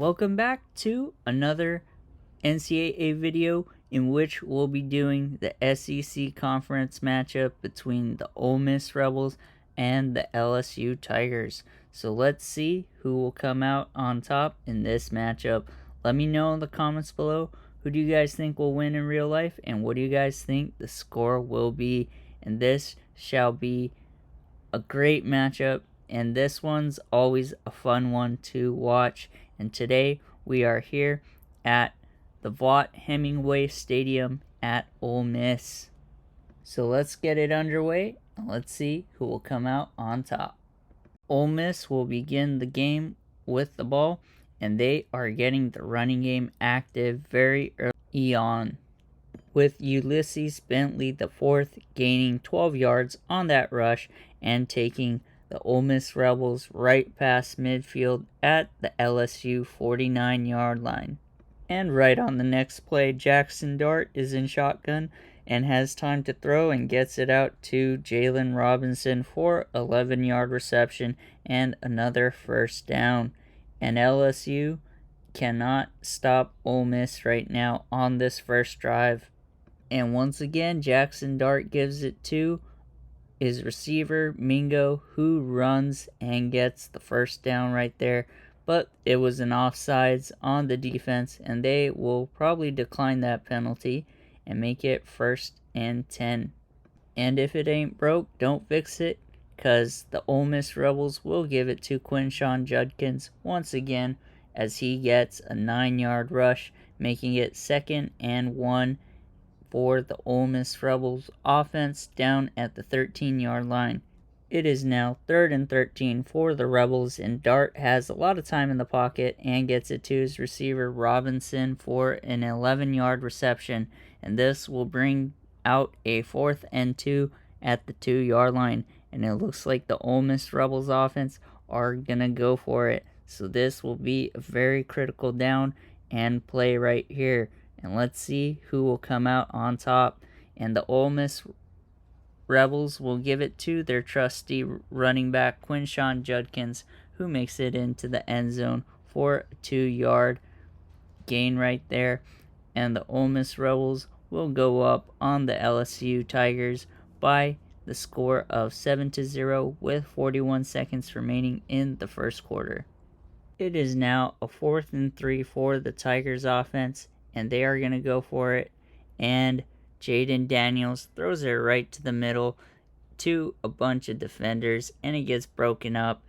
welcome back to another NCAA video in which we'll be doing the SEC conference matchup between the Ole Miss Rebels and the LSU Tigers. So let's see who will come out on top in this matchup. Let me know in the comments below, who do you guys think will win in real life, and what do you guys think the score will be? And this shall be a great matchup, and this one's always a fun one to watch. And today we are here at the Vaught-Hemingway Stadium at Ole Miss. So let's get it underway, and let's see who will come out on top. Ole Miss will begin the game with the ball, and they are getting the running game active very early on, with Ulysses Bentley IV gaining 12 yards on that rush and taking the Ole Miss Rebels right past midfield at the LSU 49-yard line. And right on the next play, Jackson Dart is in shotgun and has time to throw and gets it out to Jalen Robinson for 11-yard reception and another first down. And LSU cannot stop Ole Miss right now on this first drive. And once again, Jackson Dart gives it to his receiver, Mingo, who runs and gets the first down right there. But it was an offsides on the defense, and they will probably decline that penalty and make it 1st and 10. And if it ain't broke, don't fix it, because the Ole Miss Rebels will give it to Quinshon Judkins once again as he gets a 9-yard rush, making it 2nd and 1 for the Ole Miss Rebels offense down at the 13-yard line. It is now 3rd and 13 for the Rebels, and Dart has a lot of time in the pocket and gets it to his receiver Robinson for an 11-yard reception, and this will bring out a 4th and 2 at the 2-yard line. And it looks like the Ole Miss Rebels offense are gonna go for it, so this will be a very critical down and play right here. And let's see who will come out on top. And the Ole Miss Rebels will give it to their trusty running back Quinshon Judkins, who makes it into the end zone for a 2-yard gain right there. And the Ole Miss Rebels will go up on the LSU Tigers by the score of 7-0 with 41 seconds remaining in the first quarter. It is now a 4th and 3 for the Tigers offense, and they are going to go for it. And Jaden Daniels throws it right to the middle to a bunch of defenders, and it gets broken up.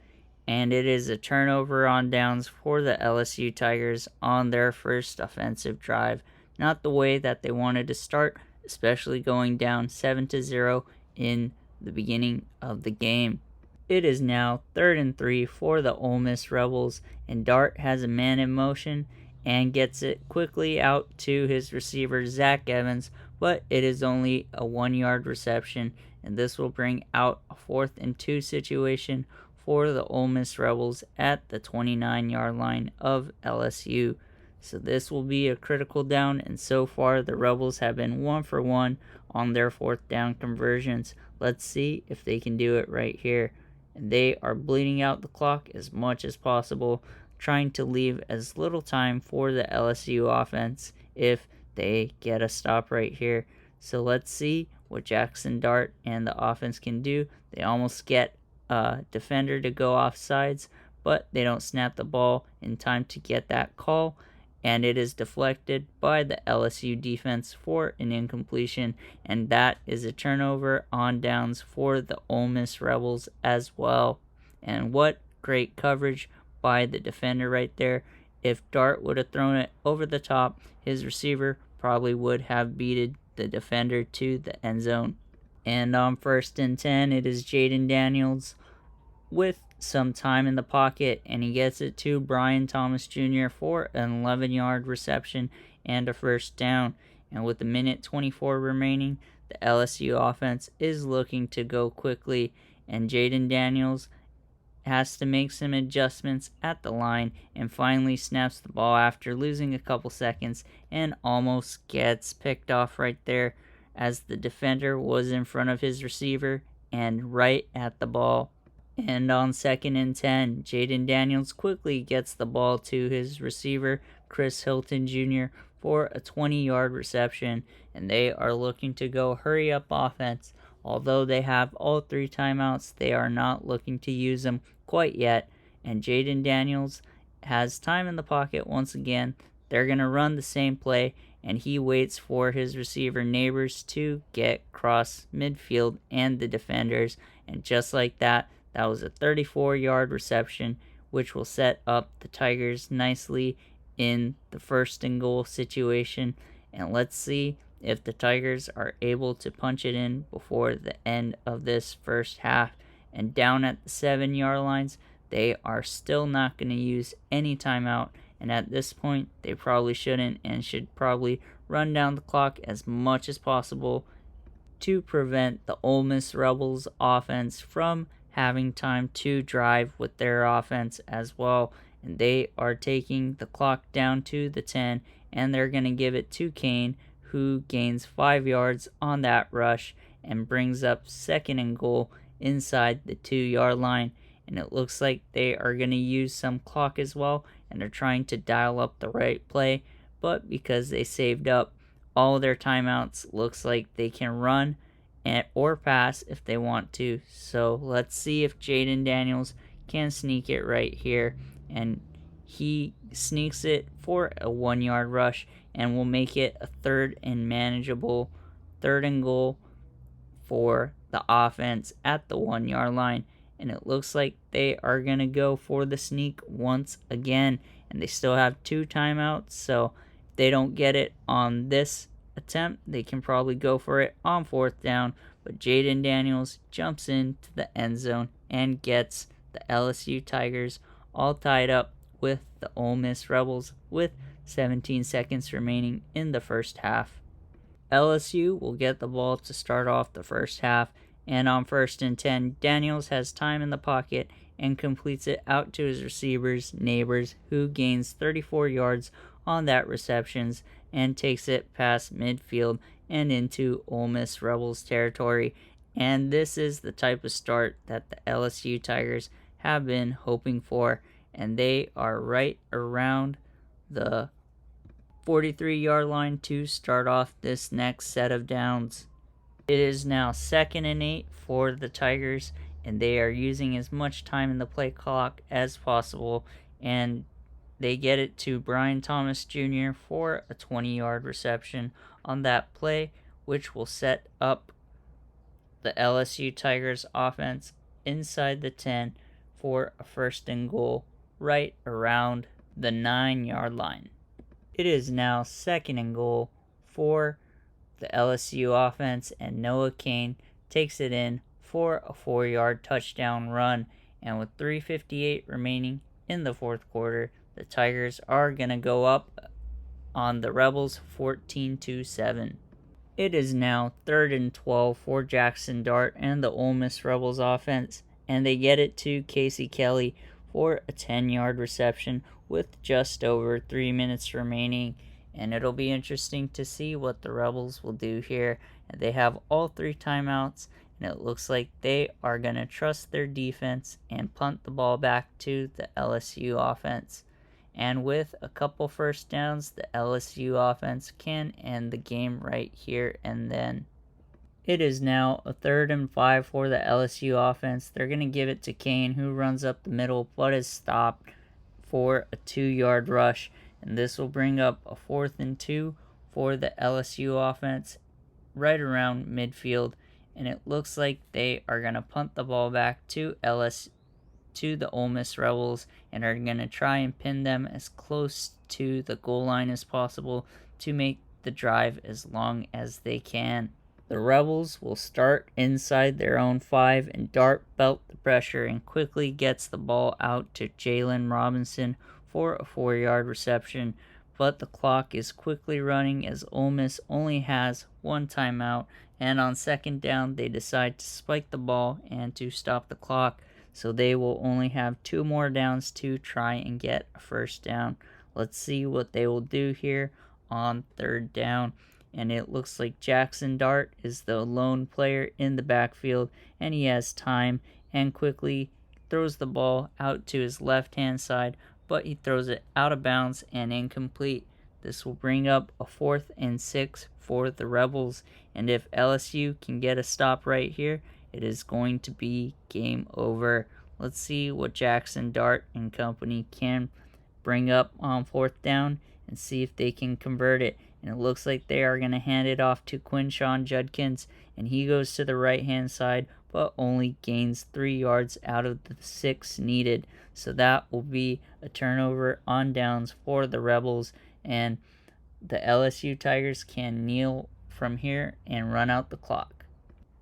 And it is a turnover on downs for the LSU Tigers on their first offensive drive. Not the way that they wanted to start, especially going down 7-0 in the beginning of the game. It is now 3rd and 3 for the Ole Miss Rebels, and Dart has a man in motion and gets it quickly out to his receiver Zach Evans, but it is only a 1-yard reception, and this will bring out a 4th and 2 situation for the Ole Miss Rebels at the 29-yard line of LSU. So this will be a critical down, and so far the Rebels have been 1 for 1 on their 4th down conversions. Let's see if they can do it right here. And they are bleeding out the clock as much as possible, trying to leave as little time for the LSU offense if they get a stop right here. So let's see what Jackson Dart and the offense can do. They almost get a defender to go off sides, but they don't snap the ball in time to get that call, and it is deflected by the LSU defense for an incompletion, and that is a turnover on downs for the Ole Miss Rebels as well. And what great coverage by the defender right there. If Dart would have thrown it over the top, his receiver probably would have beated the defender to the end zone. And on 1st and 10, it is Jaden Daniels with some time in the pocket, and he gets it to Brian Thomas Jr. for an 11-yard reception and a first down. And with a minute 24 remaining, the LSU offense is looking to go quickly, and Jaden Daniels has to make some adjustments at the line and finally snaps the ball after losing a couple seconds and almost gets picked off right there as the defender was in front of his receiver and right at the ball. And on 2nd and 10, Jaden Daniels quickly gets the ball to his receiver, Chris Hilton Jr., for a 20-yard reception, and they are looking to go hurry-up offense. Although they have all 3 timeouts, they are not looking to use them quite yet, and Jaden Daniels has time in the pocket once again. They're going to run the same play, and he waits for his receiver Neighbors to get cross midfield and the defenders, and just like that, that was a 34-yard reception, which will set up the Tigers nicely in the first and goal situation. And let's see if the Tigers are able to punch it in before the end of this first half. And down at the 7-yard lines, they are still not going to use any timeout. And at this point, they probably shouldn't and should probably run down the clock as much as possible to prevent the Ole Miss Rebels offense from having time to drive with their offense as well. And they are taking the clock down to the 10, and they're going to give it to Kane, who gains 5 yards on that rush and brings up 2nd and goal inside the 2-yard line. And it looks like they are going to use some clock as well, and they're trying to dial up the right play, but because they saved up all their timeouts, looks like they can run or pass if they want to. So let's see if Jaden Daniels can sneak it right here, and he sneaks it for a 1-yard rush and will make it a 3rd and manageable 3rd and goal for the offense at the 1-yard line. And it looks like they are going to go for the sneak once again, and they still have 2 timeouts, so if they don't get it on this attempt, they can probably go for it on 4th down. But Jaden Daniels jumps into the end zone and gets the LSU Tigers all tied up with the Ole Miss Rebels with 17 seconds remaining in the first half. LSU will get the ball to start off the first half, and on 1st and 10, Daniels has time in the pocket and completes it out to his receivers, Neighbors, who gains 34 yards on that receptions and takes it past midfield and into Ole Miss Rebels territory. And this is the type of start that the LSU Tigers have been hoping for, and they are right around the 43-yard line to start off this next set of downs. It is now 2nd and 8 for the Tigers, and they are using as much time in the play clock as possible, and they get it to Brian Thomas Jr. for a 20-yard reception on that play, which will set up the LSU Tigers offense inside the 10 for a 1st and goal right around the 9-yard line. It is now 2nd and goal for the LSU offense, and Noah Kane takes it in for a 4-yard touchdown run. And with 3:58 remaining in the 4th quarter, the Tigers are going to go up on the Rebels 14-7. It is now 3rd and 12 for Jackson Dart and the Ole Miss Rebels offense, and they get it to Casey Kelly for a 10-yard reception with just over 3 minutes remaining. And it'll be interesting to see what the Rebels will do here. They have all 3 timeouts, and it looks like they are going to trust their defense and punt the ball back to the LSU offense. And with a couple first downs, the LSU offense can end the game right here and then. It is now a 3rd and 5 for the LSU offense. They're going to give it to Kane, who runs up the middle but is stopped for a 2-yard rush. And this will bring up a 4th and 2 for the LSU offense right around midfield. And it looks like they are going to punt the ball back to the Ole Miss Rebels and are going to try and pin them as close to the goal line as possible to make the drive as long as they can. The Rebels will start inside their own 5, and Dart felt the pressure and quickly gets the ball out to Jalen Robinson for a 4-yard reception, but the clock is quickly running as Ole Miss only has 1 timeout, and on 2nd down they decide to spike the ball and to stop the clock, so they will only have 2 more downs to try and get a 1st down. Let's see what they will do here on 3rd down. And it looks like Jackson Dart is the lone player in the backfield, and he has time and quickly throws the ball out to his left-hand side, but he throws it out of bounds and incomplete. This will bring up a 4th and 6 for the Rebels, and if LSU can get a stop right here, it is going to be game over. Let's see what Jackson Dart and company can bring up on 4th down and see if they can convert it. And it looks like they are going to hand it off to Quinshawn Judkins, and he goes to the right-hand side, but only gains 3 yards out of the 6 needed. So that will be a turnover on downs for the Rebels, and the LSU Tigers can kneel from here and run out the clock.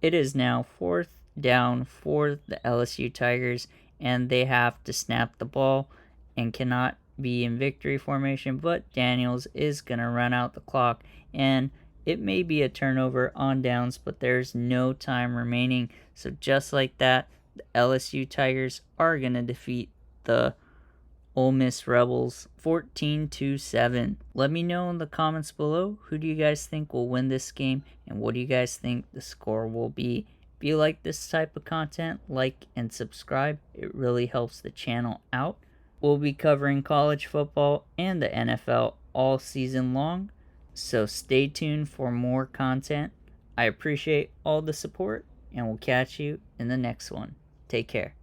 It is now 4th down for the LSU Tigers, and they have to snap the ball and cannot be in victory formation, but Daniels is going to run out the clock, and it may be a turnover on downs, but there's no time remaining. So just like that, the LSU Tigers are going to defeat the Ole Miss Rebels 14-7. Let me know in the comments below, who do you guys think will win this game, and what do you guys think the score will be? If you like this type of content, like and subscribe. It really helps the channel out. We'll be covering college football and the NFL all season long, so stay tuned for more content. I appreciate all the support, and we'll catch you in the next one. Take care.